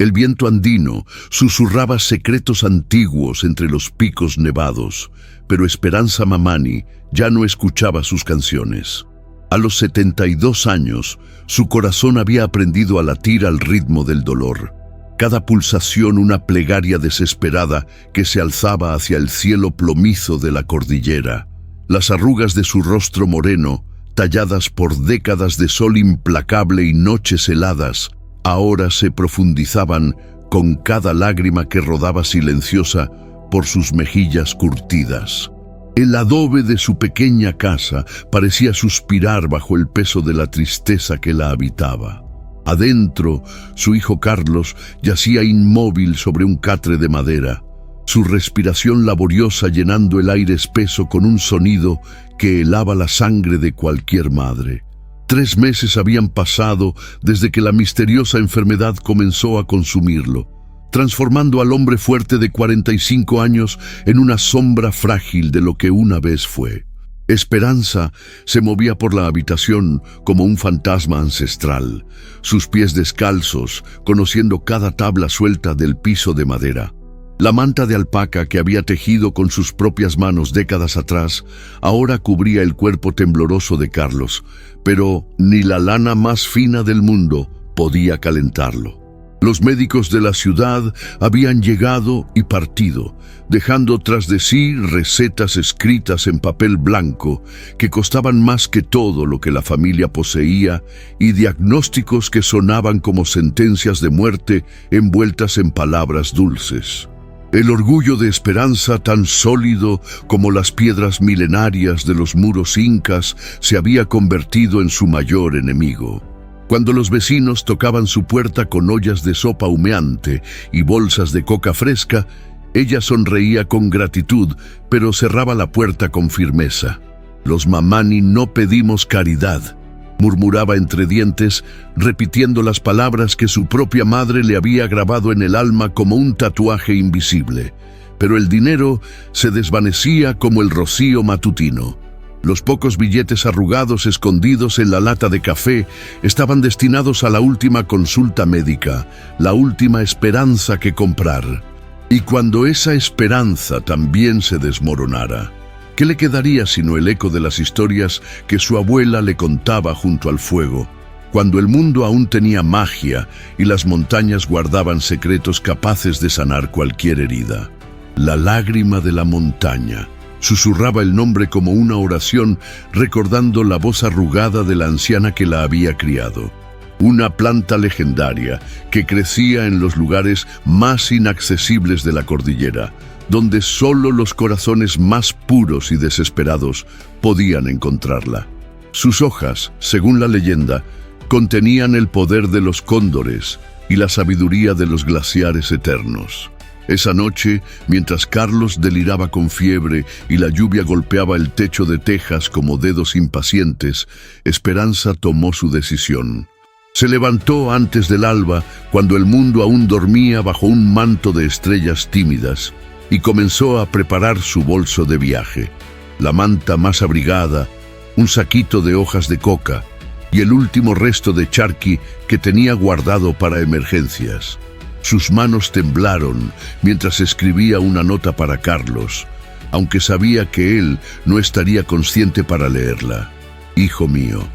El viento andino susurraba secretos antiguos entre los picos nevados, pero Esperanza Mamani ya no escuchaba sus canciones. A los 72 años, su corazón había aprendido a latir al ritmo del dolor. Cada pulsación una plegaria desesperada que se alzaba hacia el cielo plomizo de la cordillera. Las arrugas de su rostro moreno, talladas por décadas de sol implacable y noches heladas, ahora se profundizaban con cada lágrima que rodaba silenciosa por sus mejillas curtidas. El adobe de su pequeña casa parecía suspirar bajo el peso de la tristeza que la habitaba. Adentro, su hijo Carlos yacía inmóvil sobre un catre de madera, su respiración laboriosa llenando el aire espeso con un sonido que helaba la sangre de cualquier madre. 3 meses habían pasado desde que la misteriosa enfermedad comenzó a consumirlo, transformando al hombre fuerte de 45 años en una sombra frágil de lo que una vez fue. Esperanza se movía por la habitación como un fantasma ancestral, sus pies descalzos, conociendo cada tabla suelta del piso de madera. La manta de alpaca que había tejido con sus propias manos décadas atrás, ahora cubría el cuerpo tembloroso de Carlos, pero ni la lana más fina del mundo podía calentarlo. Los médicos de la ciudad habían llegado y partido, dejando tras de sí recetas escritas en papel blanco que costaban más que todo lo que la familia poseía y diagnósticos que sonaban como sentencias de muerte envueltas en palabras dulces. El orgullo de Esperanza, tan sólido como las piedras milenarias de los muros incas, se había convertido en su mayor enemigo. Cuando los vecinos tocaban su puerta con ollas de sopa humeante y bolsas de coca fresca, ella sonreía con gratitud, pero cerraba la puerta con firmeza. «Los Mamani no pedimos caridad», murmuraba entre dientes, repitiendo las palabras que su propia madre le había grabado en el alma como un tatuaje invisible. Pero el dinero se desvanecía como el rocío matutino. Los pocos billetes arrugados escondidos en la lata de café estaban destinados a la última consulta médica, la última esperanza que comprar. Y cuando esa esperanza también se desmoronara, ¿qué le quedaría sino el eco de las historias que su abuela le contaba junto al fuego, cuando el mundo aún tenía magia y las montañas guardaban secretos capaces de sanar cualquier herida? La lágrima de la montaña. Susurraba el nombre como una oración, recordando la voz arrugada de la anciana que la había criado. Una planta legendaria que crecía en los lugares más inaccesibles de la cordillera, donde solo los corazones más puros y desesperados podían encontrarla. Sus hojas, según la leyenda, contenían el poder de los cóndores y la sabiduría de los glaciares eternos. Esa noche, mientras Carlos deliraba con fiebre y la lluvia golpeaba el techo de tejas como dedos impacientes, Esperanza tomó su decisión. Se levantó antes del alba, cuando el mundo aún dormía bajo un manto de estrellas tímidas, y comenzó a preparar su bolso de viaje. La manta más abrigada, un saquito de hojas de coca y el último resto de charqui que tenía guardado para emergencias. Sus manos temblaron mientras escribía una nota para Carlos, aunque sabía que él no estaría consciente para leerla. «Hijo mío,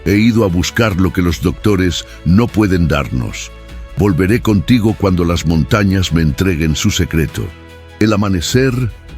he ido a buscar lo que los doctores no pueden darnos. Volveré contigo cuando las montañas me entreguen su secreto». El amanecer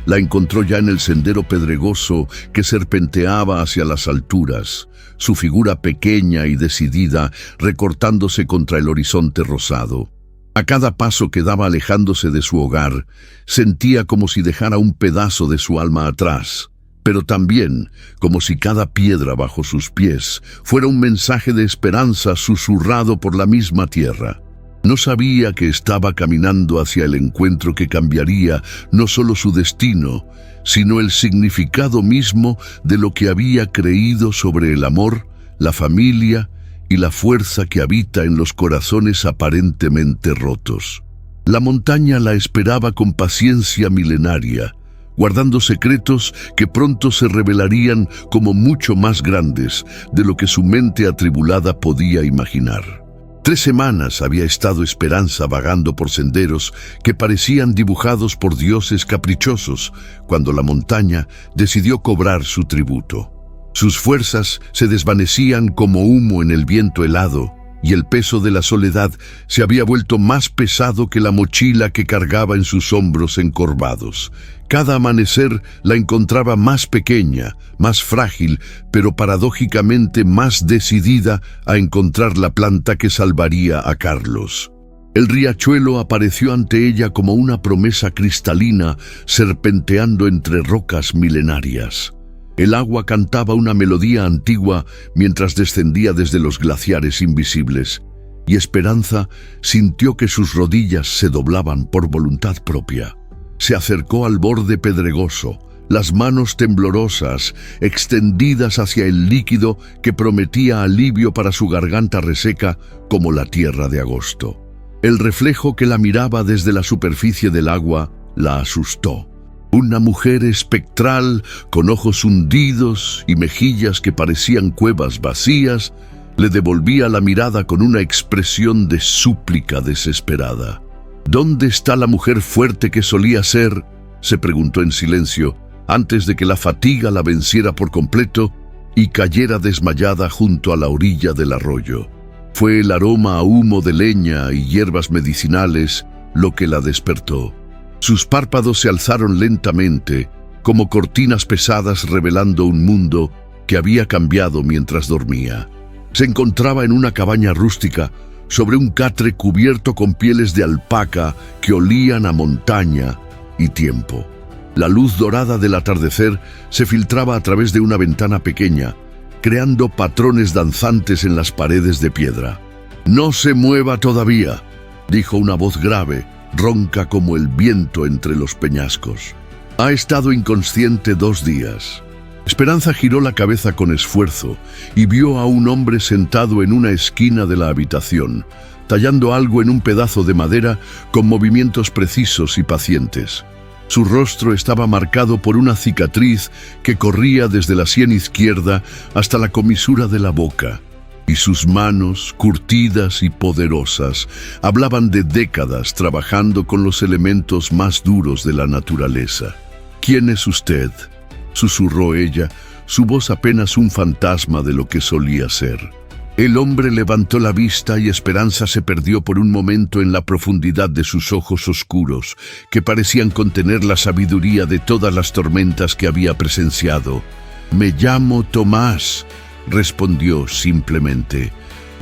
la encontró ya en el sendero pedregoso que serpenteaba hacia las alturas, su figura pequeña y decidida recortándose contra el horizonte rosado. A cada paso que daba alejándose de su hogar, sentía como si dejara un pedazo de su alma atrás, pero también como si cada piedra bajo sus pies fuera un mensaje de esperanza susurrado por la misma tierra. No sabía que estaba caminando hacia el encuentro que cambiaría no solo su destino, sino el significado mismo de lo que había creído sobre el amor, la familia y la fuerza que habita en los corazones aparentemente rotos. La montaña la esperaba con paciencia milenaria, guardando secretos que pronto se revelarían como mucho más grandes de lo que su mente atribulada podía imaginar. 3 semanas había estado Esperanza vagando por senderos que parecían dibujados por dioses caprichosos, cuando la montaña decidió cobrar su tributo. Sus fuerzas se desvanecían como humo en el viento helado, y el peso de la soledad se había vuelto más pesado que la mochila que cargaba en sus hombros encorvados. Cada amanecer la encontraba más pequeña, más frágil, pero paradójicamente más decidida a encontrar la planta que salvaría a Carlos. El riachuelo apareció ante ella como una promesa cristalina serpenteando entre rocas milenarias. El agua cantaba una melodía antigua mientras descendía desde los glaciares invisibles, y Esperanza sintió que sus rodillas se doblaban por voluntad propia. Se acercó al borde pedregoso, las manos temblorosas, extendidas hacia el líquido que prometía alivio para su garganta reseca como la tierra de agosto. El reflejo que la miraba desde la superficie del agua la asustó. Una mujer espectral, con ojos hundidos y mejillas que parecían cuevas vacías, le devolvía la mirada con una expresión de súplica desesperada. ¿Dónde está la mujer fuerte que solía ser?, se preguntó en silencio, antes de que la fatiga la venciera por completo y cayera desmayada junto a la orilla del arroyo. Fue el aroma a humo de leña y hierbas medicinales lo que la despertó. Sus párpados se alzaron lentamente, como cortinas pesadas revelando un mundo que había cambiado mientras dormía. Se encontraba en una cabaña rústica, sobre un catre cubierto con pieles de alpaca que olían a montaña y tiempo. La luz dorada del atardecer se filtraba a través de una ventana pequeña, creando patrones danzantes en las paredes de piedra. «No se mueva todavía», dijo una voz grave, ronca como el viento entre los peñascos. «Ha estado inconsciente 2 días». Esperanza giró la cabeza con esfuerzo y vio a un hombre sentado en una esquina de la habitación, tallando algo en un pedazo de madera con movimientos precisos y pacientes. Su rostro estaba marcado por una cicatriz que corría desde la sien izquierda hasta la comisura de la boca, y sus manos, curtidas y poderosas, hablaban de décadas trabajando con los elementos más duros de la naturaleza. «¿Quién es usted?», susurró ella, su voz apenas un fantasma de lo que solía ser. El hombre levantó la vista y Esperanza se perdió por un momento en la profundidad de sus ojos oscuros, que parecían contener la sabiduría de todas las tormentas que había presenciado. «Me llamo Tomás», respondió simplemente.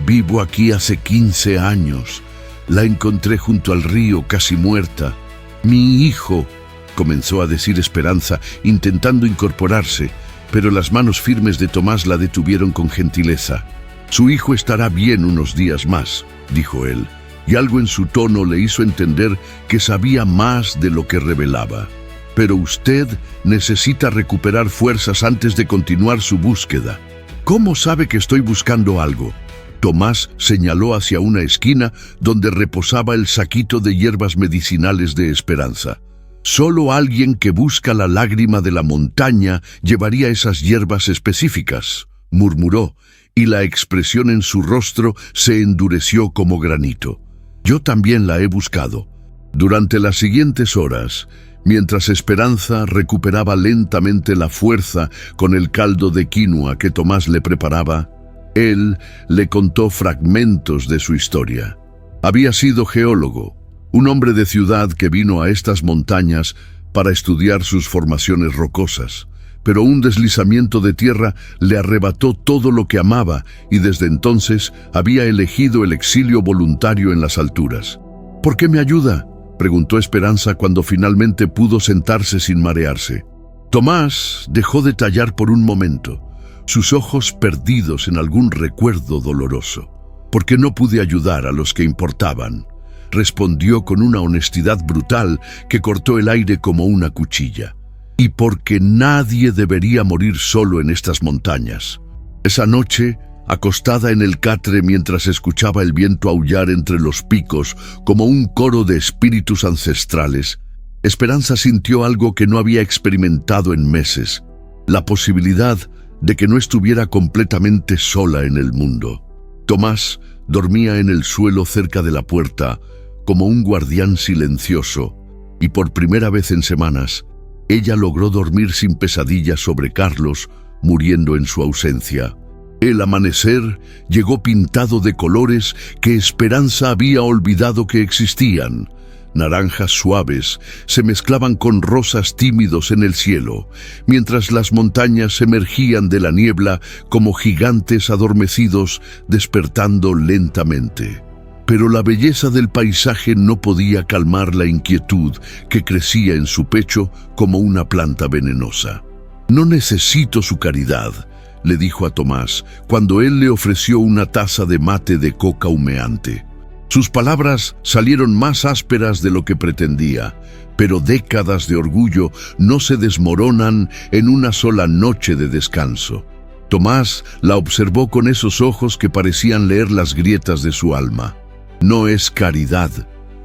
«Vivo aquí hace 15 años. La encontré junto al río, casi muerta. Mi hijo», comenzó a decir Esperanza, intentando incorporarse, pero las manos firmes de Tomás la detuvieron con gentileza. «Su hijo estará bien unos días más», dijo él, y algo en su tono le hizo entender que sabía más de lo que revelaba. «Pero usted necesita recuperar fuerzas antes de continuar su búsqueda». «¿Cómo sabe que estoy buscando algo?». Tomás señaló hacia una esquina donde reposaba el saquito de hierbas medicinales de Esperanza. «Solo alguien que busca la lágrima de la montaña llevaría esas hierbas específicas», murmuró, y la expresión en su rostro se endureció como granito. «Yo también la he buscado». Durante las siguientes horas, mientras Esperanza recuperaba lentamente la fuerza con el caldo de quinoa que Tomás le preparaba, él le contó fragmentos de su historia. Había sido geólogo, un hombre de ciudad que vino a estas montañas para estudiar sus formaciones rocosas, pero un deslizamiento de tierra le arrebató todo lo que amaba y desde entonces había elegido el exilio voluntario en las alturas. «¿Por qué me ayuda?», preguntó Esperanza cuando finalmente pudo sentarse sin marearse. Tomás dejó de tallar por un momento, sus ojos perdidos en algún recuerdo doloroso. «Porque no pude ayudar a los que importaban», respondió con una honestidad brutal que cortó el aire como una cuchilla. «Y porque nadie debería morir solo en estas montañas». Esa noche, acostada en el catre mientras escuchaba el viento aullar entre los picos como un coro de espíritus ancestrales, Esperanza sintió algo que no había experimentado en meses: la posibilidad de que no estuviera completamente sola en el mundo. Tomás Dormía en el suelo cerca de la puerta, como un guardián silencioso, y por primera vez en semanas, ella logró dormir sin pesadillas sobre Carlos, muriendo en su ausencia. El amanecer llegó pintado de colores que Esperanza había olvidado que existían. Naranjas suaves se mezclaban con rosas tímidos en el cielo, mientras las montañas emergían de la niebla como gigantes adormecidos despertando lentamente. Pero la belleza del paisaje no podía calmar la inquietud que crecía en su pecho como una planta venenosa. «No necesito su caridad», le dijo a Tomás cuando él le ofreció una taza de mate de coca humeante. Sus palabras salieron más ásperas de lo que pretendía, pero décadas de orgullo no se desmoronan en una sola noche de descanso. Tomás la observó con esos ojos que parecían leer las grietas de su alma. «No es caridad»,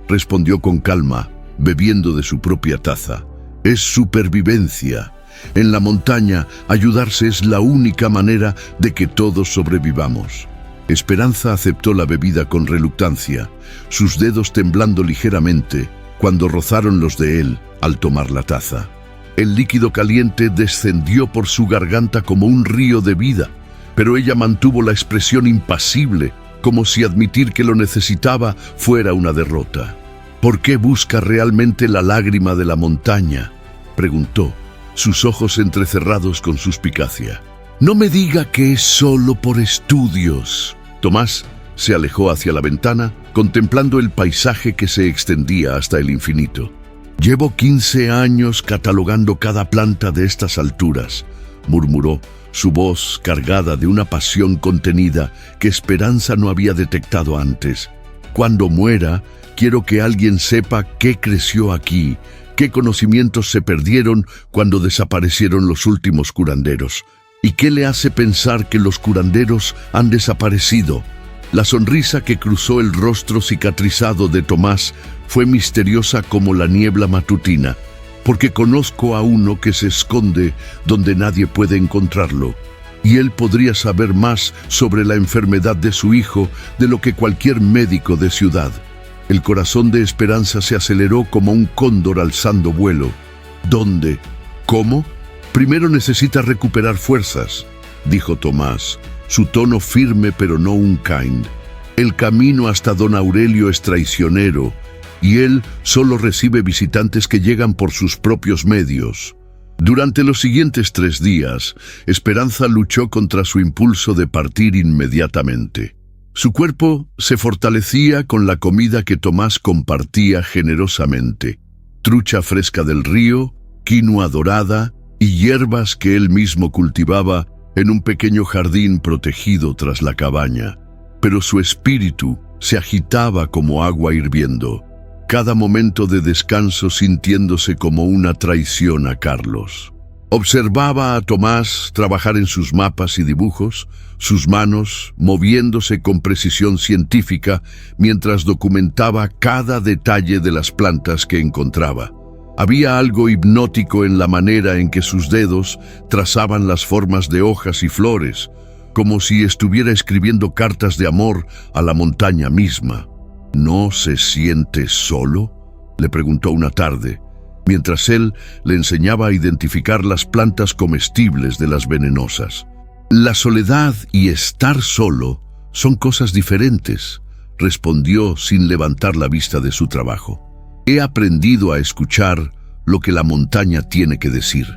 respondió con calma, bebiendo de su propia taza. «Es supervivencia. En la montaña, ayudarse es la única manera de que todos sobrevivamos». Esperanza aceptó la bebida con reluctancia, sus dedos temblando ligeramente cuando rozaron los de él al tomar la taza. El líquido caliente descendió por su garganta como un río de vida, pero ella mantuvo la expresión impasible, como si admitir que lo necesitaba fuera una derrota. «¿Por qué busca realmente la lágrima de la montaña?», preguntó, sus ojos entrecerrados con suspicacia. «No me diga que es solo por estudios». Tomás se alejó hacia la ventana, contemplando el paisaje que se extendía hasta el infinito. «Llevo 15 años catalogando cada planta de estas alturas», murmuró, su voz cargada de una pasión contenida que Esperanza no había detectado antes. «Cuando muera, quiero que alguien sepa qué creció aquí, qué conocimientos se perdieron cuando desaparecieron los últimos curanderos. ¿Y qué le hace pensar que los curanderos han desaparecido?». La sonrisa que cruzó el rostro cicatrizado de Tomás fue misteriosa como la niebla matutina. «Porque conozco a uno que se esconde donde nadie puede encontrarlo, y él podría saber más sobre la enfermedad de su hijo de lo que cualquier médico de ciudad». El corazón de Esperanza se aceleró como un cóndor alzando vuelo. «¿Dónde? ¿Cómo? Primero necesita recuperar fuerzas», dijo Tomás, su tono firme pero no unkind. «El camino hasta don Aurelio es traicionero, y él solo recibe visitantes que llegan por sus propios medios». Durante los siguientes 3 días, Esperanza luchó contra su impulso de partir inmediatamente. Su cuerpo se fortalecía con la comida que Tomás compartía generosamente: trucha fresca del río, quinoa dorada y hierbas que él mismo cultivaba en un pequeño jardín protegido tras la cabaña. Pero su espíritu se agitaba como agua hirviendo, cada momento de descanso sintiéndose como una traición a Carlos. Observaba a Tomás trabajar en sus mapas y dibujos, sus manos moviéndose con precisión científica mientras documentaba cada detalle de las plantas que encontraba. Había algo hipnótico en la manera en que sus dedos trazaban las formas de hojas y flores, como si estuviera escribiendo cartas de amor a la montaña misma. «¿No se siente solo?», le preguntó una tarde, mientras él le enseñaba a identificar las plantas comestibles de las venenosas. «La soledad y estar solo son cosas diferentes», respondió sin levantar la vista de su trabajo. «He aprendido a escuchar lo que la montaña tiene que decir».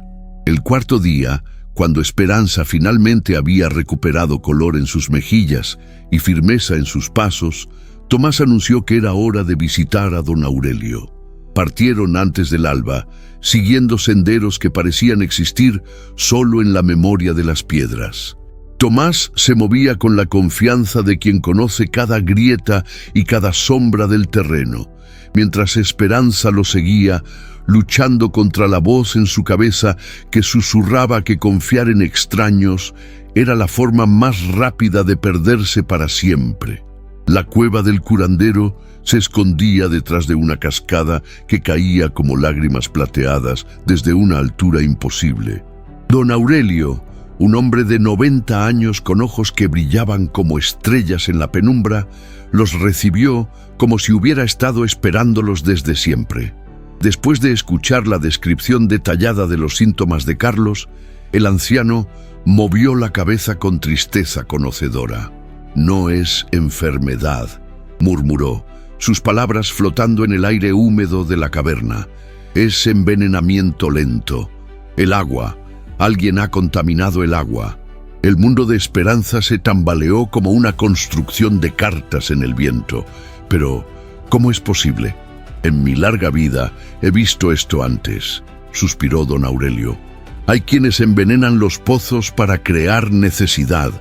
El 4.º día, cuando Esperanza finalmente había recuperado color en sus mejillas y firmeza en sus pasos, Tomás anunció que era hora de visitar a don Aurelio. Partieron antes del alba, siguiendo senderos que parecían existir solo en la memoria de las piedras. Tomás se movía con la confianza de quien conoce cada grieta y cada sombra del terreno, mientras Esperanza lo seguía, luchando contra la voz en su cabeza que susurraba que confiar en extraños era la forma más rápida de perderse para siempre. La cueva del curandero se escondía detrás de una cascada que caía como lágrimas plateadas desde una altura imposible. Don Aurelio, Un hombre de 90 años con ojos que brillaban como estrellas en la penumbra, los recibió como si hubiera estado esperándolos desde siempre. Después de escuchar la descripción detallada de los síntomas de Carlos, el anciano movió la cabeza con tristeza conocedora. «No es enfermedad», murmuró, sus palabras flotando en el aire húmedo de la caverna. «Es envenenamiento lento. El agua. Alguien ha contaminado el agua». El mundo de Esperanza se tambaleó como una construcción de cartas en el viento. «Pero, ¿cómo es posible? En mi larga vida he visto esto antes», suspiró don Aurelio. «Hay quienes envenenan los pozos para crear necesidad,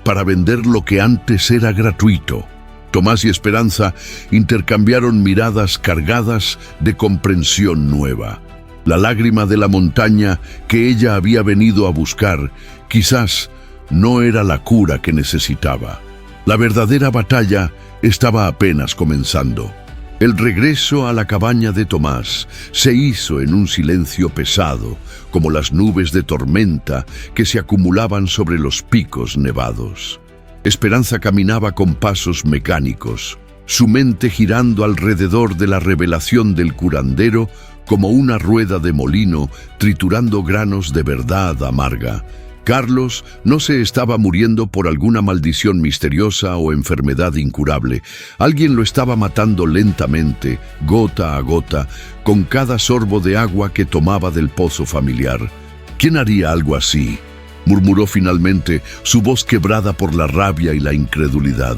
para vender lo que antes era gratuito». Tomás y Esperanza intercambiaron miradas cargadas de comprensión nueva. La lágrima de la montaña que ella había venido a buscar quizás no era la cura que necesitaba. La verdadera batalla estaba apenas comenzando. El regreso a la cabaña de Tomás se hizo en un silencio pesado, como las nubes de tormenta que se acumulaban sobre los picos nevados. Esperanza caminaba con pasos mecánicos, su mente girando alrededor de la revelación del curandero como una rueda de molino triturando granos de verdad amarga. Carlos no se estaba muriendo por alguna maldición misteriosa o enfermedad incurable. Alguien lo estaba matando lentamente, gota a gota, con cada sorbo de agua que tomaba del pozo familiar. ¿Quién haría algo así?, murmuró finalmente, su voz quebrada por la rabia y la incredulidad.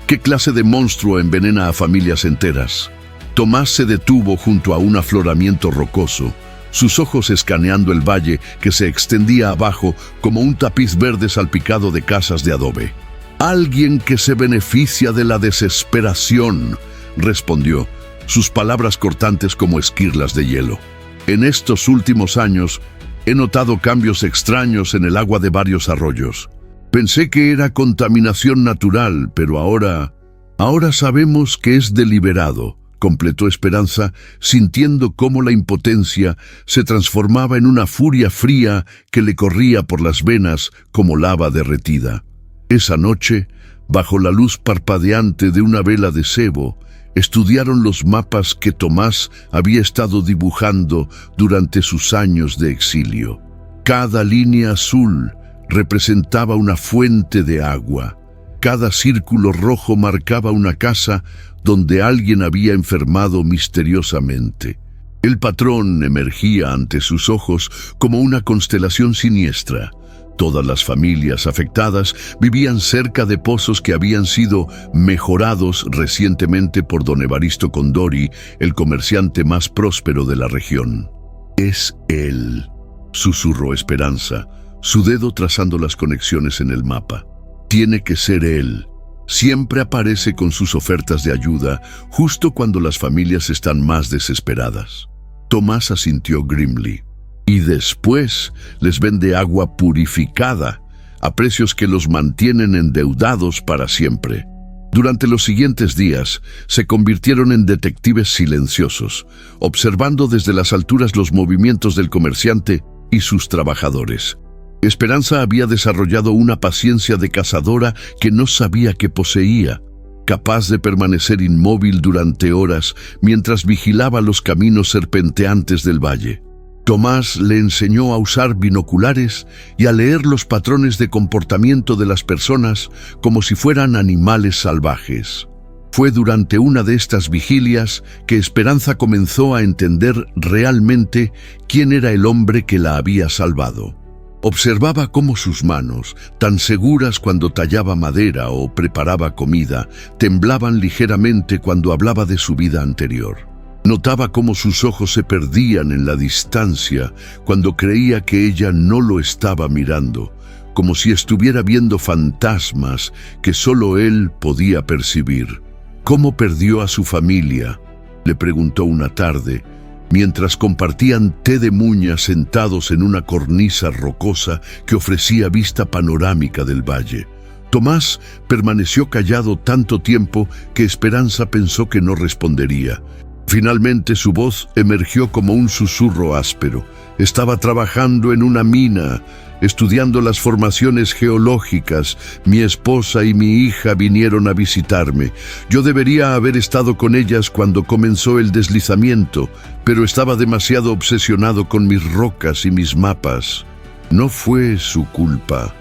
¿Qué clase de monstruo envenena a familias enteras? Tomás se detuvo junto a un afloramiento rocoso, sus ojos escaneando el valle que se extendía abajo como un tapiz verde salpicado de casas de adobe. «Alguien que se beneficia de la desesperación», respondió, sus palabras cortantes como esquirlas de hielo. «En estos últimos años he notado cambios extraños en el agua de varios arroyos. Pensé que era contaminación natural, pero ahora sabemos que es deliberado», completó Esperanza, sintiendo cómo la impotencia se transformaba en una furia fría que le corría por las venas como lava derretida. Esa noche, bajo la luz parpadeante de una vela de sebo, estudiaron los mapas que Tomás había estado dibujando durante sus años de exilio. Cada línea azul representaba una fuente de agua. Cada círculo rojo marcaba una casa donde alguien había enfermado misteriosamente. El patrón emergía ante sus ojos como una constelación siniestra. Todas las familias afectadas vivían cerca de pozos que habían sido mejorados recientemente por don Evaristo Condori, el comerciante más próspero de la región. «Es él», susurró Esperanza, su dedo trazando las conexiones en el mapa. «Tiene que ser él. Siempre aparece con sus ofertas de ayuda justo cuando las familias están más desesperadas». Tomás asintió grimly. «Y después les vende agua purificada a precios que los mantienen endeudados para siempre». Durante los siguientes días se convirtieron en detectives silenciosos, observando desde las alturas los movimientos del comerciante y sus trabajadores. Esperanza había desarrollado una paciencia de cazadora que no sabía que poseía, capaz de permanecer inmóvil durante horas mientras vigilaba los caminos serpenteantes del valle. Tomás le enseñó a usar binoculares y a leer los patrones de comportamiento de las personas como si fueran animales salvajes. Fue durante una de estas vigilias que Esperanza comenzó a entender realmente quién era el hombre que la había salvado. Observaba cómo sus manos, tan seguras cuando tallaba madera o preparaba comida, temblaban ligeramente cuando hablaba de su vida anterior. Notaba cómo sus ojos se perdían en la distancia cuando creía que ella no lo estaba mirando, como si estuviera viendo fantasmas que solo él podía percibir. «¿Cómo perdió a su familia?», le preguntó una tarde, mientras compartían té de muña sentados en una cornisa rocosa que ofrecía vista panorámica del valle. Tomás permaneció callado tanto tiempo que Esperanza pensó que no respondería. Finalmente su voz emergió como un susurro áspero. «Estaba trabajando en una mina Estudiando las formaciones geológicas, mi esposa y mi hija vinieron a visitarme. Yo debería haber estado con ellas cuando comenzó el deslizamiento, pero estaba demasiado obsesionado con mis rocas y mis mapas. No fue su culpa,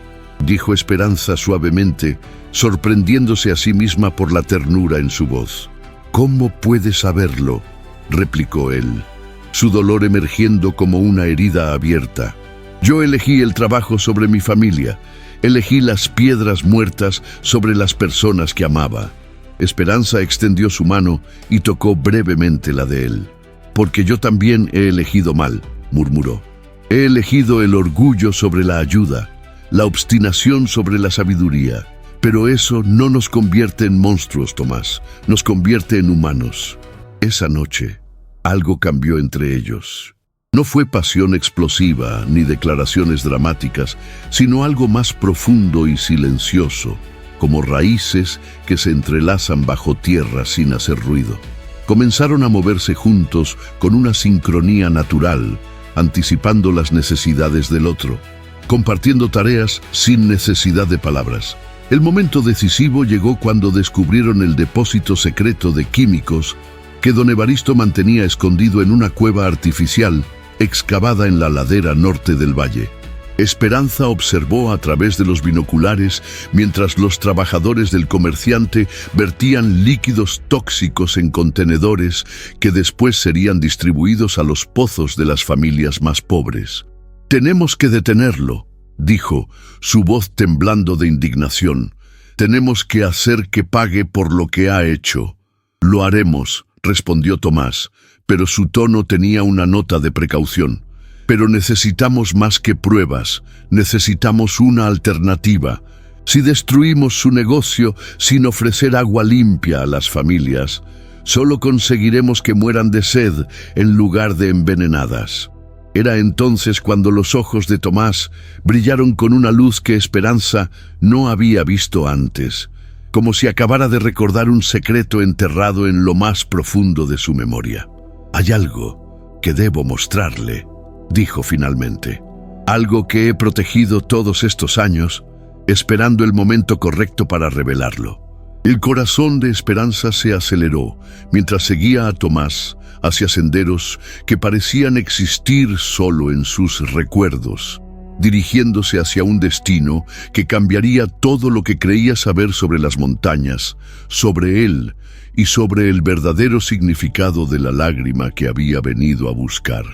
dijo Esperanza suavemente, sorprendiéndose a sí misma por la ternura en su voz. ¿Cómo puede saberlo?, replicó él, su dolor emergiendo como una herida abierta. Yo elegí el trabajo sobre mi familia, elegí las piedras muertas sobre las personas que amaba. Esperanza extendió su mano y tocó brevemente la de él. Porque yo también he elegido mal, murmuró. He elegido el orgullo sobre la ayuda, la obstinación sobre la sabiduría. Pero eso no nos convierte en monstruos, Tomás, nos convierte en humanos. Esa noche, algo cambió entre ellos. No fue pasión explosiva ni declaraciones dramáticas, sino algo más profundo y silencioso, como raíces que se entrelazan bajo tierra sin hacer ruido. Comenzaron a moverse juntos con una sincronía natural, anticipando las necesidades del otro, compartiendo tareas sin necesidad de palabras. El momento decisivo llegó cuando descubrieron el depósito secreto de químicos que don Evaristo mantenía escondido en una cueva artificial excavada en la ladera norte del valle. Esperanza observó a través de los binoculares mientras los trabajadores del comerciante vertían líquidos tóxicos en contenedores que después serían distribuidos a los pozos de las familias más pobres. «Tenemos que detenerlo», dijo, su voz temblando de indignación. «Tenemos que hacer que pague por lo que ha hecho». «Lo haremos», respondió Tomás, pero su tono tenía una nota de precaución. «Pero necesitamos más que pruebas, necesitamos una alternativa. Si destruimos su negocio sin ofrecer agua limpia a las familias, solo conseguiremos que mueran de sed en lugar de envenenadas». Era entonces cuando los ojos de Tomás brillaron con una luz que Esperanza no había visto antes, como si acabara de recordar un secreto enterrado en lo más profundo de su memoria. «Hay algo que debo mostrarle», dijo finalmente. «Algo que he protegido todos estos años, esperando el momento correcto para revelarlo». El corazón de Esperanza se aceleró mientras seguía a Tomás hacia senderos que parecían existir solo en sus recuerdos, dirigiéndose hacia un destino que cambiaría todo lo que creía saber sobre las montañas, sobre él y sobre el verdadero significado de la lágrima que había venido a buscar.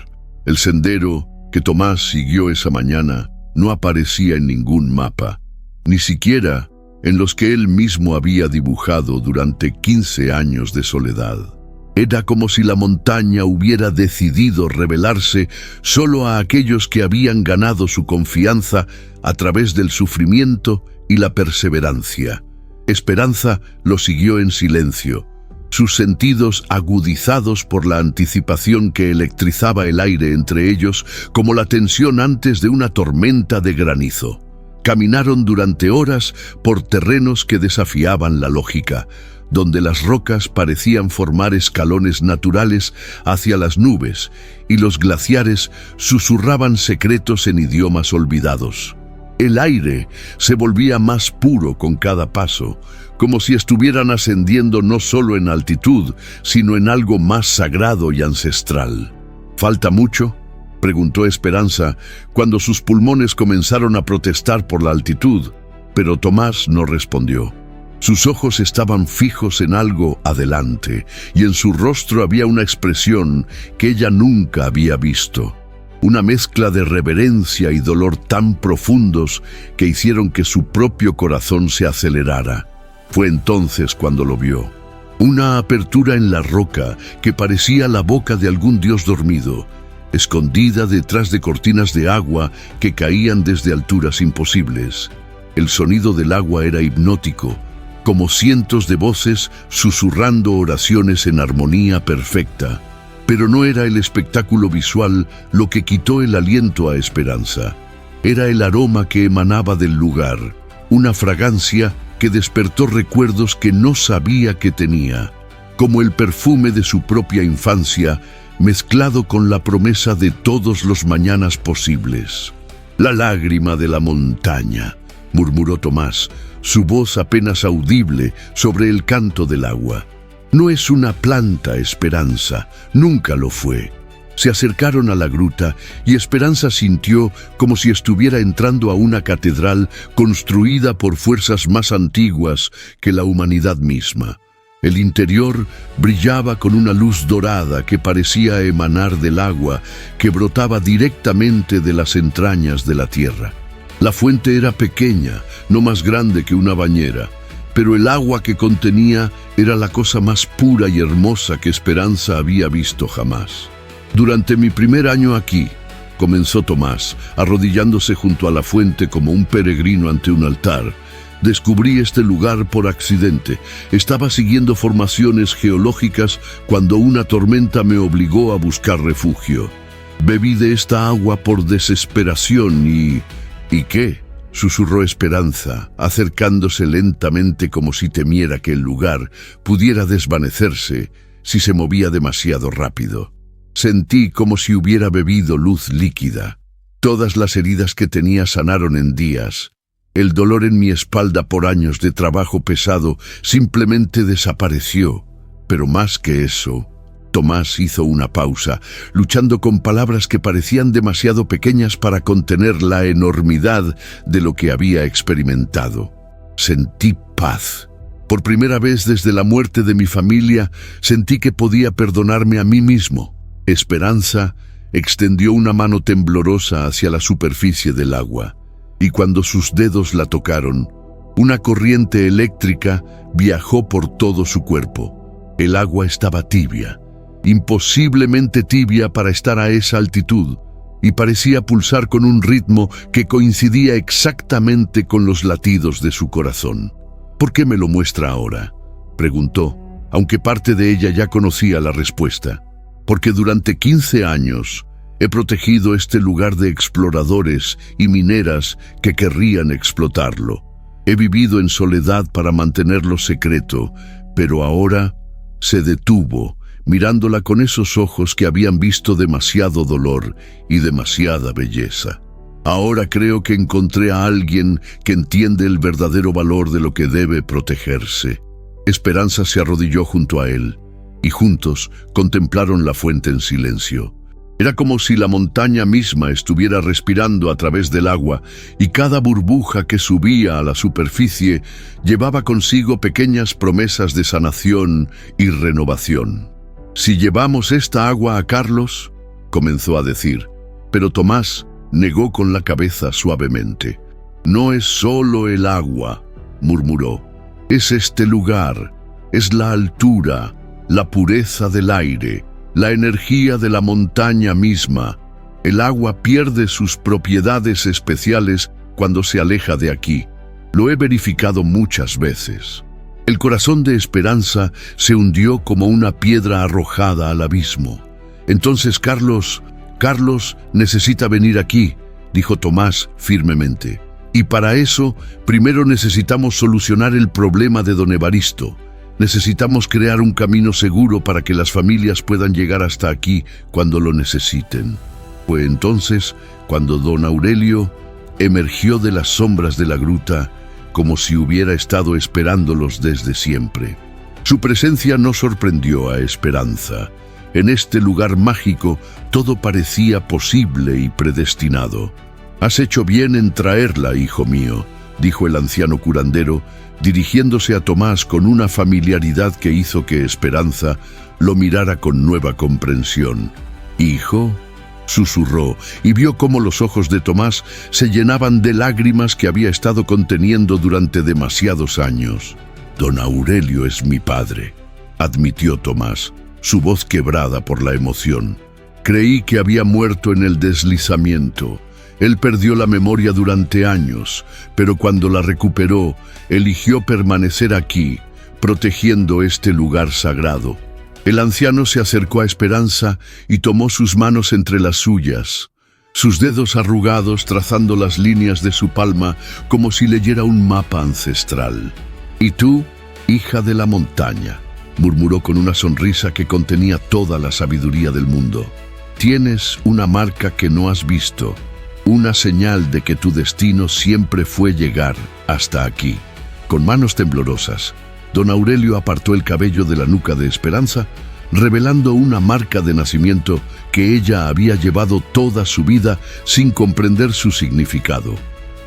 El sendero que Tomás siguió esa mañana no aparecía en ningún mapa, ni siquiera en los que él mismo había dibujado durante 15 años de soledad. Era como si la montaña hubiera decidido revelarse solo a aquellos que habían ganado su confianza a través del sufrimiento y la perseverancia. Esperanza lo siguió en silencio, sus sentidos agudizados por la anticipación que electrizaba el aire entre ellos como la tensión antes de una tormenta de granizo. Caminaron durante horas por terrenos que desafiaban la lógica, donde las rocas parecían formar escalones naturales hacia las nubes y los glaciares susurraban secretos en idiomas olvidados. El aire se volvía más puro con cada paso, como si estuvieran ascendiendo no solo en altitud, sino en algo más sagrado y ancestral. «¿Falta mucho?», preguntó Esperanza cuando sus pulmones comenzaron a protestar por la altitud, pero Tomás no respondió. Sus ojos estaban fijos en algo adelante, y en su rostro había una expresión que ella nunca había visto. Una mezcla de reverencia y dolor tan profundos que hicieron que su propio corazón se acelerara. Fue entonces cuando lo vio. Una apertura en la roca que parecía la boca de algún dios dormido, escondida detrás de cortinas de agua que caían desde alturas imposibles. El sonido del agua era hipnótico, como cientos de voces susurrando oraciones en armonía perfecta. Pero no era el espectáculo visual lo que quitó el aliento a Esperanza. Era el aroma que emanaba del lugar, una fragancia que despertó recuerdos que no sabía que tenía, como el perfume de su propia infancia, mezclado con la promesa de todos los mañanas posibles. La lágrima de la montaña, murmuró Tomás, su voz apenas audible sobre el canto del agua. No es una planta, Esperanza, nunca lo fue. Se acercaron a la gruta y Esperanza sintió como si estuviera entrando a una catedral construida por fuerzas más antiguas que la humanidad misma. El interior brillaba con una luz dorada que parecía emanar del agua que brotaba directamente de las entrañas de la tierra. La fuente era pequeña, no más grande que una bañera, pero el agua que contenía era la cosa más pura y hermosa que Esperanza había visto jamás. Durante mi primer año aquí, comenzó Tomás, arrodillándose junto a la fuente como un peregrino ante un altar, descubrí este lugar por accidente. Estaba siguiendo formaciones geológicas cuando una tormenta me obligó a buscar refugio. Bebí de esta agua por desesperación y... ¿Y qué?, susurró Esperanza, acercándose lentamente como si temiera que el lugar pudiera desvanecerse si se movía demasiado rápido. Sentí como si hubiera bebido luz líquida. Todas las heridas que tenía sanaron en días. El dolor en mi espalda por años de trabajo pesado simplemente desapareció. Pero más que eso, Tomás hizo una pausa, luchando con palabras que parecían demasiado pequeñas para contener la enormidad de lo que había experimentado. Sentí paz. Por primera vez desde la muerte de mi familia, sentí que podía perdonarme a mí mismo. Esperanza extendió una mano temblorosa hacia la superficie del agua, y cuando sus dedos la tocaron, una corriente eléctrica viajó por todo su cuerpo. El agua estaba tibia, imposiblemente tibia para estar a esa altitud, y parecía pulsar con un ritmo que coincidía exactamente con los latidos de su corazón. ¿Por qué me lo muestra ahora?, preguntó, aunque parte de ella ya conocía la respuesta. Porque durante 15 años he protegido este lugar de exploradores y mineras que querrían explotarlo. He vivido en soledad para mantenerlo secreto, pero ahora se detuvo, mirándola con esos ojos que habían visto demasiado dolor y demasiada belleza. Ahora creo que encontré a alguien que entiende el verdadero valor de lo que debe protegerse. Esperanza se arrodilló junto a él, y juntos contemplaron la fuente en silencio. Era como si la montaña misma estuviera respirando a través del agua, y cada burbuja que subía a la superficie llevaba consigo pequeñas promesas de sanación y renovación. «Si llevamos esta agua a Carlos», comenzó a decir, pero Tomás negó con la cabeza suavemente. «No es solo el agua», murmuró, «es este lugar, es la altura, la pureza del aire, la energía de la montaña misma. El agua pierde sus propiedades especiales cuando se aleja de aquí. Lo he verificado muchas veces». El corazón de Esperanza se hundió como una piedra arrojada al abismo. «Entonces Carlos necesita venir aquí», dijo Tomás firmemente. «Y para eso, primero necesitamos solucionar el problema de don Evaristo. Necesitamos crear un camino seguro para que las familias puedan llegar hasta aquí cuando lo necesiten». Fue entonces cuando don Aurelio emergió de las sombras de la gruta como si hubiera estado esperándolos desde siempre. Su presencia no sorprendió a Esperanza. En este lugar mágico todo parecía posible y predestinado. «Has hecho bien en traerla, hijo mío», dijo el anciano curandero, dirigiéndose a Tomás con una familiaridad que hizo que Esperanza lo mirara con nueva comprensión. «¿Hijo?», susurró, y vio cómo los ojos de Tomás se llenaban de lágrimas que había estado conteniendo durante demasiados años. «Don Aurelio es mi padre», admitió Tomás, su voz quebrada por la emoción. «Creí que había muerto en el deslizamiento. Él perdió la memoria durante años, pero cuando la recuperó, eligió permanecer aquí, protegiendo este lugar sagrado». El anciano se acercó a Esperanza y tomó sus manos entre las suyas, sus dedos arrugados trazando las líneas de su palma como si leyera un mapa ancestral. «Y tú, hija de la montaña», murmuró con una sonrisa que contenía toda la sabiduría del mundo, «tienes una marca que no has visto, Una señal de que tu destino siempre fue llegar hasta aquí. Con manos temblorosas, don Aurelio apartó el cabello de la nuca de Esperanza, revelando una marca de nacimiento que ella había llevado toda su vida sin comprender su significado.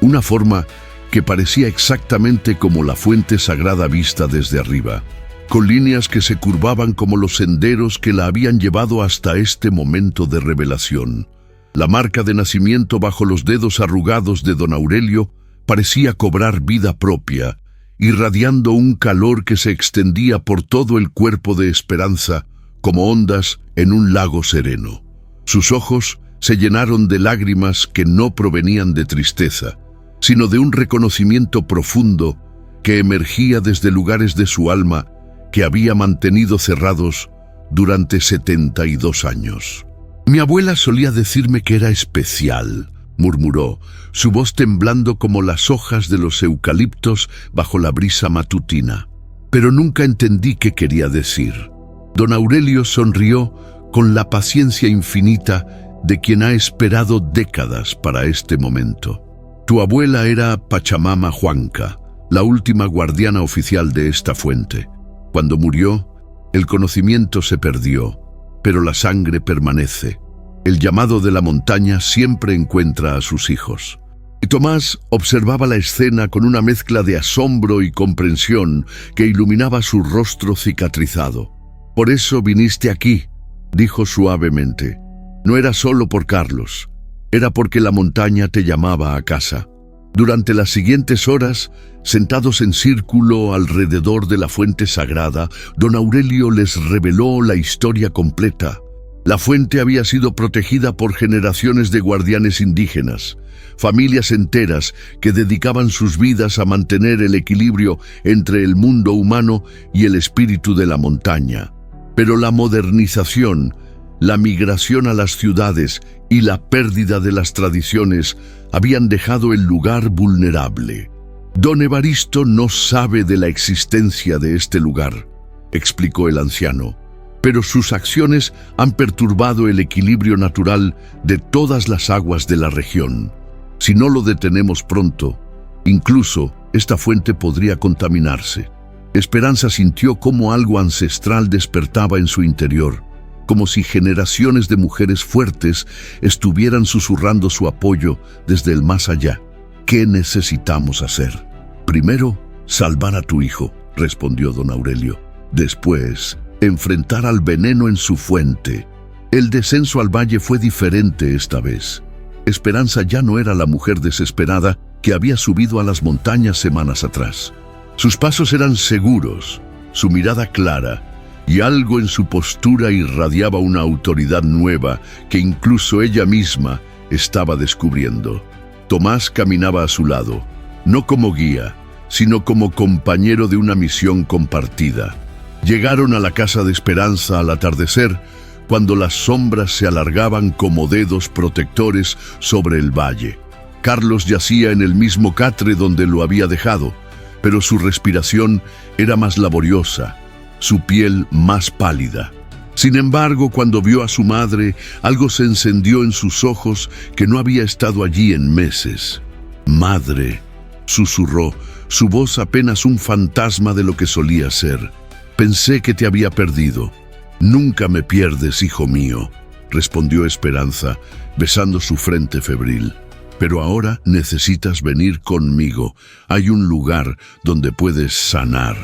Una forma que parecía exactamente como la fuente sagrada vista desde arriba, con líneas que se curvaban como los senderos que la habían llevado hasta este momento de revelación. La marca de nacimiento bajo los dedos arrugados de don Aurelio parecía cobrar vida propia, irradiando un calor que se extendía por todo el cuerpo de Esperanza como ondas en un lago sereno. Sus ojos se llenaron de lágrimas que no provenían de tristeza, sino de un reconocimiento profundo que emergía desde lugares de su alma que había mantenido cerrados durante 72 años. «Mi abuela solía decirme que era especial», murmuró, su voz temblando como las hojas de los eucaliptos bajo la brisa matutina. «Pero nunca entendí qué quería decir». Don Aurelio sonrió con la paciencia infinita de quien ha esperado décadas para este momento. «Tu abuela era Pachamama Huanca, la última guardiana oficial de esta fuente. Cuando murió, el conocimiento se perdió, pero la sangre permanece. El llamado de la montaña siempre encuentra a sus hijos». Y Tomás observaba la escena con una mezcla de asombro y comprensión que iluminaba su rostro cicatrizado. «Por eso viniste aquí», dijo suavemente. «No era solo por Carlos, era porque la montaña te llamaba a casa». Durante las siguientes horas, sentados en círculo alrededor de la fuente sagrada, don Aurelio les reveló la historia completa. La fuente había sido protegida por generaciones de guardianes indígenas, familias enteras que dedicaban sus vidas a mantener el equilibrio entre el mundo humano y el espíritu de la montaña. Pero la modernización, la migración a las ciudades y la pérdida de las tradiciones habían dejado el lugar vulnerable. «Don Evaristo no sabe de la existencia de este lugar», explicó el anciano, «pero sus acciones han perturbado el equilibrio natural de todas las aguas de la región. Si no lo detenemos pronto, incluso esta fuente podría contaminarse». Esperanza sintió cómo algo ancestral despertaba en su interior, como si generaciones de mujeres fuertes estuvieran susurrando su apoyo desde el más allá. «¿Qué necesitamos hacer?» «Primero, salvar a tu hijo», respondió don Aurelio. «Después, enfrentar al veneno en su fuente». El descenso al valle fue diferente esta vez. Esperanza ya no era la mujer desesperada que había subido a las montañas semanas atrás. Sus pasos eran seguros, su mirada clara, y algo en su postura irradiaba una autoridad nueva que incluso ella misma estaba descubriendo. Tomás caminaba a su lado, no como guía, sino como compañero de una misión compartida. Llegaron a la casa de Esperanza al atardecer, cuando las sombras se alargaban como dedos protectores sobre el valle. Carlos yacía en el mismo catre donde lo había dejado, pero su respiración era más laboriosa, su piel más pálida. Sin embargo, cuando vio a su madre, algo se encendió en sus ojos que no había estado allí en meses. «Madre», susurró, su voz apenas un fantasma de lo que solía ser. «Pensé que te había perdido». «Nunca me pierdes, hijo mío», respondió Esperanza, besando su frente febril. «Pero ahora necesitas venir conmigo. Hay un lugar donde puedes sanar».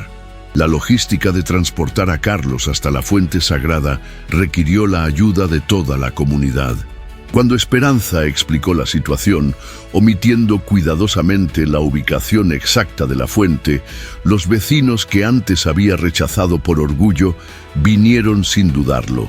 La logística de transportar a Carlos hasta la fuente sagrada requirió la ayuda de toda la comunidad. Cuando Esperanza explicó la situación, omitiendo cuidadosamente la ubicación exacta de la fuente, los vecinos que antes había rechazado por orgullo vinieron sin dudarlo.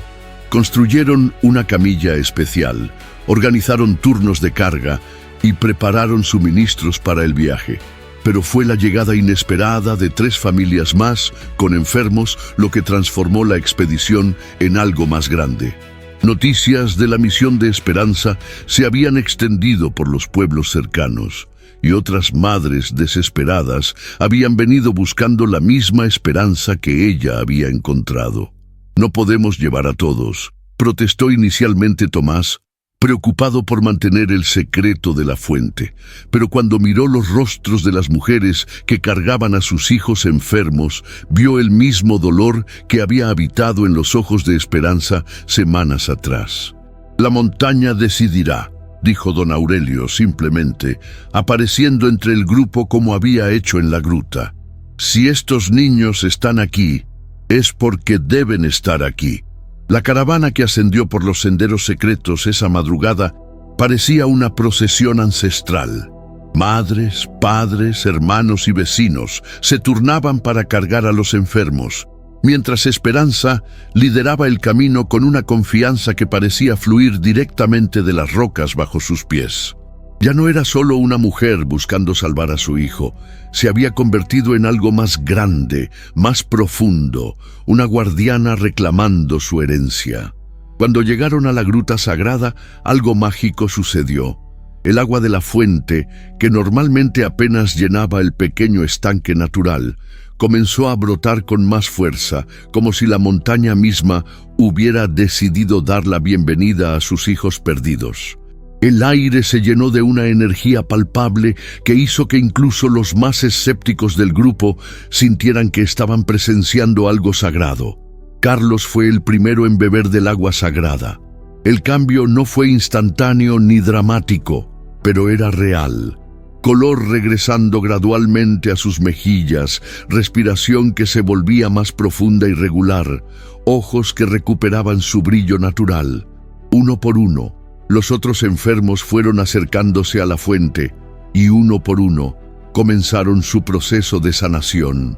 Construyeron una camilla especial, organizaron turnos de carga y prepararon suministros para el viaje. Pero fue la llegada inesperada de 3 familias más con enfermos lo que transformó la expedición en algo más grande. Noticias de la misión de Esperanza se habían extendido por los pueblos cercanos, y otras madres desesperadas habían venido buscando la misma esperanza que ella había encontrado. «No podemos llevar a todos», protestó inicialmente Tomás, preocupado por mantener el secreto de la fuente. Pero cuando miró los rostros de las mujeres que cargaban a sus hijos enfermos, vio el mismo dolor que había habitado en los ojos de Esperanza semanas atrás. «La montaña decidirá», dijo don Aurelio simplemente, apareciendo entre el grupo como había hecho en la gruta. «Si estos niños están aquí, es porque deben estar aquí». La caravana que ascendió por los senderos secretos esa madrugada parecía una procesión ancestral. Madres, padres, hermanos y vecinos se turnaban para cargar a los enfermos, mientras Esperanza lideraba el camino con una confianza que parecía fluir directamente de las rocas bajo sus pies. Ya no era solo una mujer buscando salvar a su hijo, se había convertido en algo más grande, más profundo, una guardiana reclamando su herencia. Cuando llegaron a la gruta sagrada, algo mágico sucedió. El agua de la fuente, que normalmente apenas llenaba el pequeño estanque natural, comenzó a brotar con más fuerza, como si la montaña misma hubiera decidido dar la bienvenida a sus hijos perdidos. El aire se llenó de una energía palpable que hizo que incluso los más escépticos del grupo sintieran que estaban presenciando algo sagrado. Carlos fue el primero en beber del agua sagrada. El cambio no fue instantáneo ni dramático, pero era real. Color regresando gradualmente a sus mejillas, respiración que se volvía más profunda y regular, ojos que recuperaban su brillo natural. Uno por uno, los otros enfermos fueron acercándose a la fuente y uno por uno comenzaron su proceso de sanación.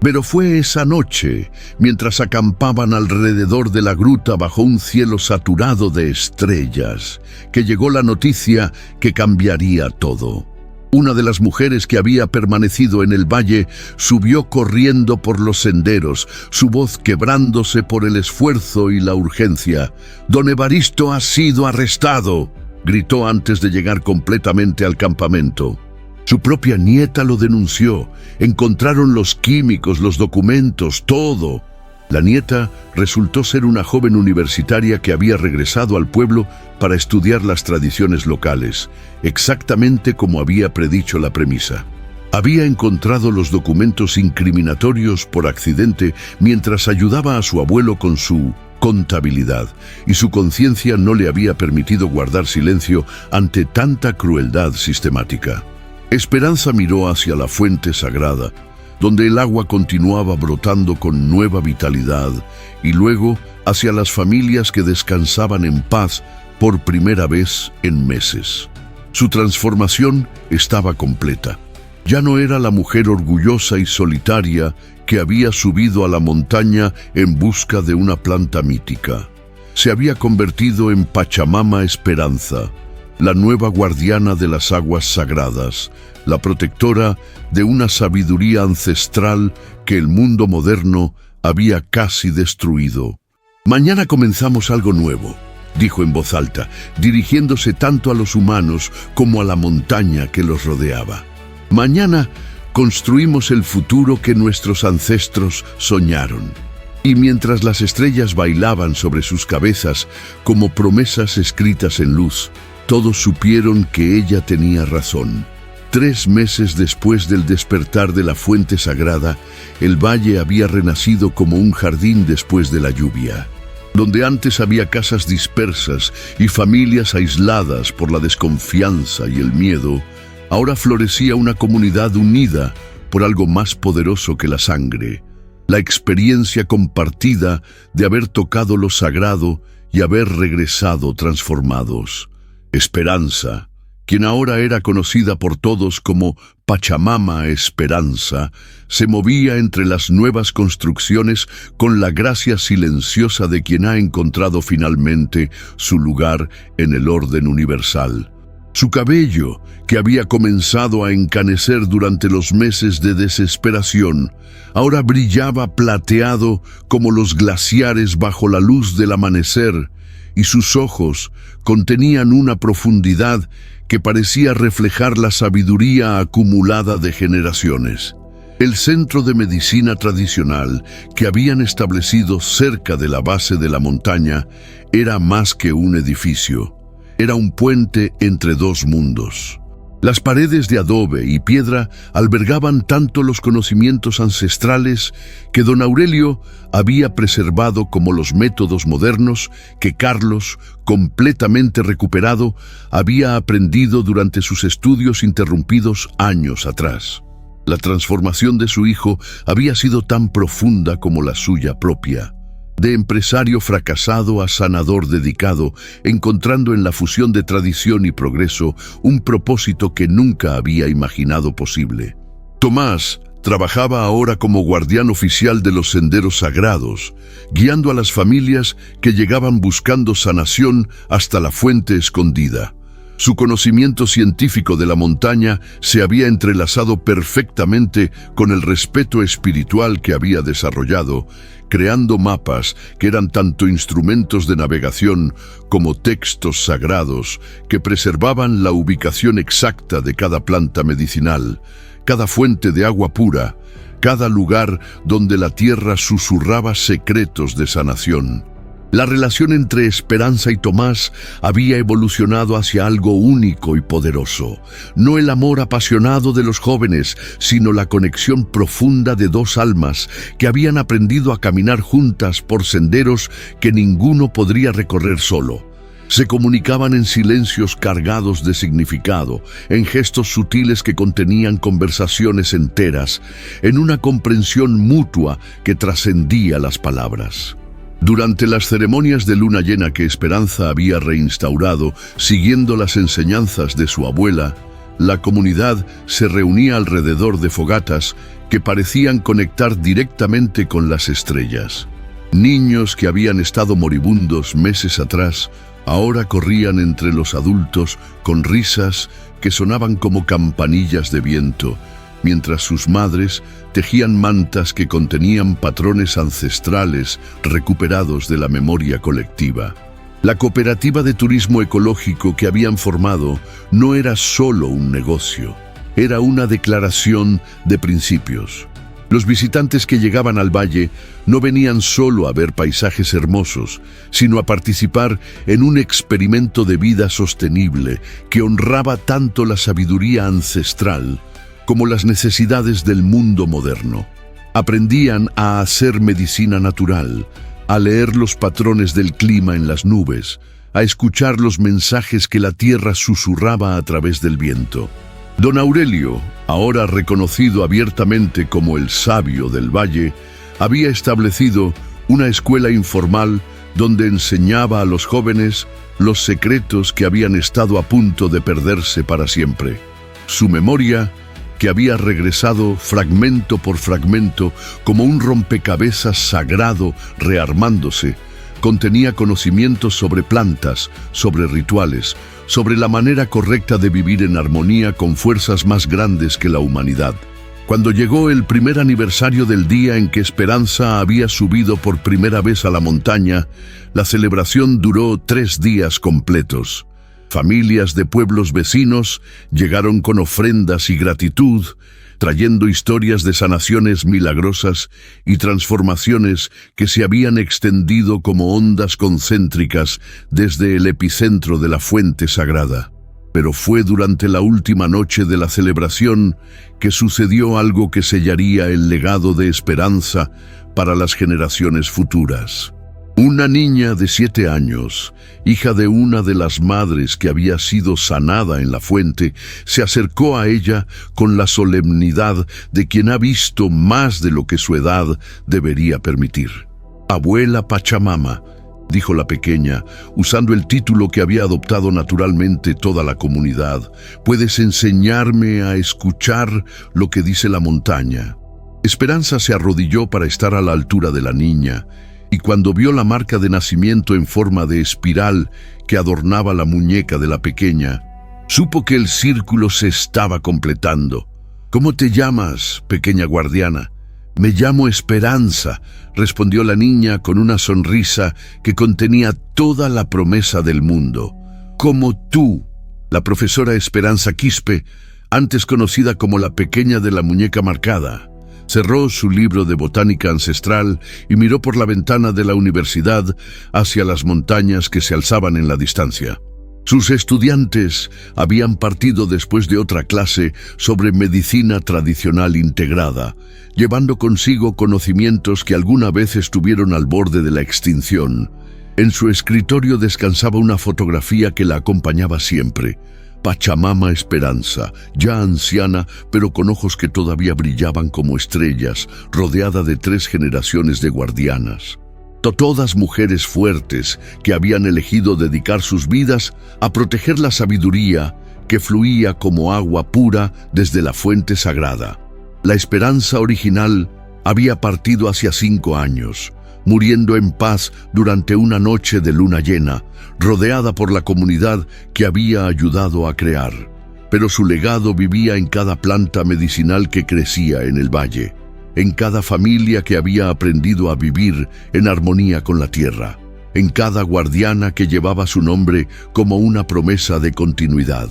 Pero fue esa noche, mientras acampaban alrededor de la gruta bajo un cielo saturado de estrellas, que llegó la noticia que cambiaría todo. Una de las mujeres que había permanecido en el valle subió corriendo por los senderos, su voz quebrándose por el esfuerzo y la urgencia. «Don Evaristo ha sido arrestado», gritó antes de llegar completamente al campamento. Su propia nieta lo denunció. Encontraron los químicos, los documentos, todo. La nieta resultó ser una joven universitaria que había regresado al pueblo para estudiar las tradiciones locales, exactamente como había predicho la premisa. Había encontrado los documentos incriminatorios por accidente mientras ayudaba a su abuelo con su contabilidad, y su conciencia no le había permitido guardar silencio ante tanta crueldad sistemática. Esperanza miró hacia la fuente sagrada, donde el agua continuaba brotando con nueva vitalidad, y luego hacia las familias que descansaban en paz por primera vez en meses. Su transformación estaba completa. Ya no era la mujer orgullosa y solitaria que había subido a la montaña en busca de una planta mítica. Se había convertido en Pachamama Esperanza, la nueva guardiana de las aguas sagradas, la protectora de una sabiduría ancestral que el mundo moderno había casi destruido. «Mañana comenzamos algo nuevo», dijo en voz alta, dirigiéndose tanto a los humanos como a la montaña que los rodeaba. «Mañana construimos el futuro que nuestros ancestros soñaron». Y mientras las estrellas bailaban sobre sus cabezas como promesas escritas en luz, todos supieron que ella tenía razón. 3 meses después del despertar de la fuente sagrada, el valle había renacido como un jardín después de la lluvia. Donde antes había casas dispersas y familias aisladas por la desconfianza y el miedo, ahora florecía una comunidad unida por algo más poderoso que la sangre, la experiencia compartida de haber tocado lo sagrado y haber regresado transformados. Esperanza, quien ahora era conocida por todos como Pachamama Esperanza, se movía entre las nuevas construcciones con la gracia silenciosa de quien ha encontrado finalmente su lugar en el orden universal. Su cabello, que había comenzado a encanecer durante los meses de desesperación, ahora brillaba plateado como los glaciares bajo la luz del amanecer, y sus ojos contenían una profundidad que parecía reflejar la sabiduría acumulada de generaciones. El centro de medicina tradicional que habían establecido cerca de la base de la montaña era más que un edificio. Era un puente entre dos mundos. Las paredes de adobe y piedra albergaban tanto los conocimientos ancestrales que don Aurelio había preservado como los métodos modernos que Carlos, completamente recuperado, había aprendido durante sus estudios interrumpidos años atrás. La transformación de su hijo había sido tan profunda como la suya propia. De empresario fracasado a sanador dedicado, encontrando en la fusión de tradición y progreso un propósito que nunca había imaginado posible. Tomás trabajaba ahora como guardián oficial de los senderos sagrados, guiando a las familias que llegaban buscando sanación hasta la fuente escondida. Su conocimiento científico de la montaña se había entrelazado perfectamente con el respeto espiritual que había desarrollado, creando mapas que eran tanto instrumentos de navegación como textos sagrados que preservaban la ubicación exacta de cada planta medicinal, cada fuente de agua pura, cada lugar donde la tierra susurraba secretos de sanación. La relación entre Esperanza y Tomás había evolucionado hacia algo único y poderoso. No el amor apasionado de los jóvenes, sino la conexión profunda de dos almas que habían aprendido a caminar juntas por senderos que ninguno podría recorrer solo. Se comunicaban en silencios cargados de significado, en gestos sutiles que contenían conversaciones enteras, en una comprensión mutua que trascendía las palabras. Durante las ceremonias de luna llena que Esperanza había reinstaurado, siguiendo las enseñanzas de su abuela, la comunidad se reunía alrededor de fogatas que parecían conectar directamente con las estrellas. Niños que habían estado moribundos meses atrás, ahora corrían entre los adultos con risas que sonaban como campanillas de viento, mientras sus madres tejían mantas que contenían patrones ancestrales recuperados de la memoria colectiva. La cooperativa de turismo ecológico que habían formado no era solo un negocio, era una declaración de principios. Los visitantes que llegaban al valle no venían solo a ver paisajes hermosos, sino a participar en un experimento de vida sostenible que honraba tanto la sabiduría ancestral como las necesidades del mundo moderno. Aprendían a hacer medicina natural, a leer los patrones del clima en las nubes, a escuchar los mensajes que la tierra susurraba a través del viento. Don Aurelio, ahora reconocido abiertamente como el sabio del valle, había establecido una escuela informal donde enseñaba a los jóvenes los secretos que habían estado a punto de perderse para siempre. Su memoria, que había regresado fragmento por fragmento como un rompecabezas sagrado rearmándose, contenía conocimientos sobre plantas, sobre rituales, sobre la manera correcta de vivir en armonía con fuerzas más grandes que la humanidad. Cuando llegó el primer aniversario del día en que Esperanza había subido por primera vez a la montaña, la celebración duró 3 días completos. Familias de pueblos vecinos llegaron con ofrendas y gratitud, trayendo historias de sanaciones milagrosas y transformaciones que se habían extendido como ondas concéntricas desde el epicentro de la fuente sagrada. Pero fue durante la última noche de la celebración que sucedió algo que sellaría el legado de Esperanza para las generaciones futuras. Una niña de 7 años, hija de una de las madres que había sido sanada en la fuente, se acercó a ella con la solemnidad de quien ha visto más de lo que su edad debería permitir. «Abuela Pachamama», dijo la pequeña, usando el título que había adoptado naturalmente toda la comunidad, «¿puedes enseñarme a escuchar lo que dice la montaña?» Esperanza se arrodilló para estar a la altura de la niña, y cuando vio la marca de nacimiento en forma de espiral que adornaba la muñeca de la pequeña, supo que el círculo se estaba completando. «¿Cómo te llamas, pequeña guardiana?» «Me llamo Esperanza», respondió la niña con una sonrisa que contenía toda la promesa del mundo. «Como tú, la profesora Esperanza Quispe, antes conocida como la pequeña de la muñeca marcada». Cerró su libro de botánica ancestral y miró por la ventana de la universidad hacia las montañas que se alzaban en la distancia. Sus estudiantes habían partido después de otra clase sobre medicina tradicional integrada, llevando consigo conocimientos que alguna vez estuvieron al borde de la extinción. En su escritorio descansaba una fotografía que la acompañaba siempre. Pachamama Esperanza, ya anciana, pero con ojos que todavía brillaban como estrellas, rodeada de 3 generaciones de guardianas. Todas mujeres fuertes que habían elegido dedicar sus vidas a proteger la sabiduría que fluía como agua pura desde la fuente sagrada. La esperanza original había partido hacía 5 años, muriendo en paz durante una noche de luna llena, rodeada por la comunidad que había ayudado a crear. Pero su legado vivía en cada planta medicinal que crecía en el valle, en cada familia que había aprendido a vivir en armonía con la tierra, en cada guardiana que llevaba su nombre como una promesa de continuidad.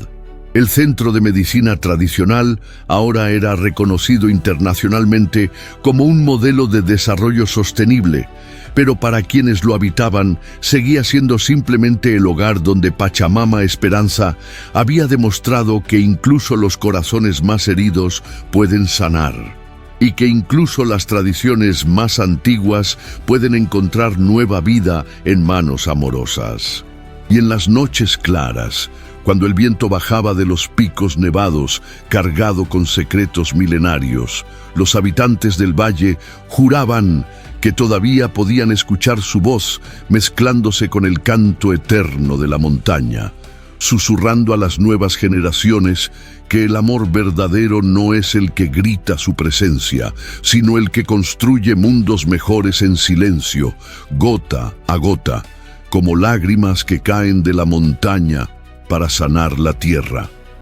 El Centro de Medicina Tradicional ahora era reconocido internacionalmente como un modelo de desarrollo sostenible, pero para quienes lo habitaban seguía siendo simplemente el hogar donde Pachamama Esperanza había demostrado que incluso los corazones más heridos pueden sanar, y que incluso las tradiciones más antiguas pueden encontrar nueva vida en manos amorosas. Y en las noches claras, cuando el viento bajaba de los picos nevados cargado con secretos milenarios, los habitantes del valle juraban que todavía podían escuchar su voz mezclándose con el canto eterno de la montaña, susurrando a las nuevas generaciones que el amor verdadero no es el que grita su presencia, sino el que construye mundos mejores en silencio, gota a gota, como lágrimas que caen de la montaña para sanar la tierra.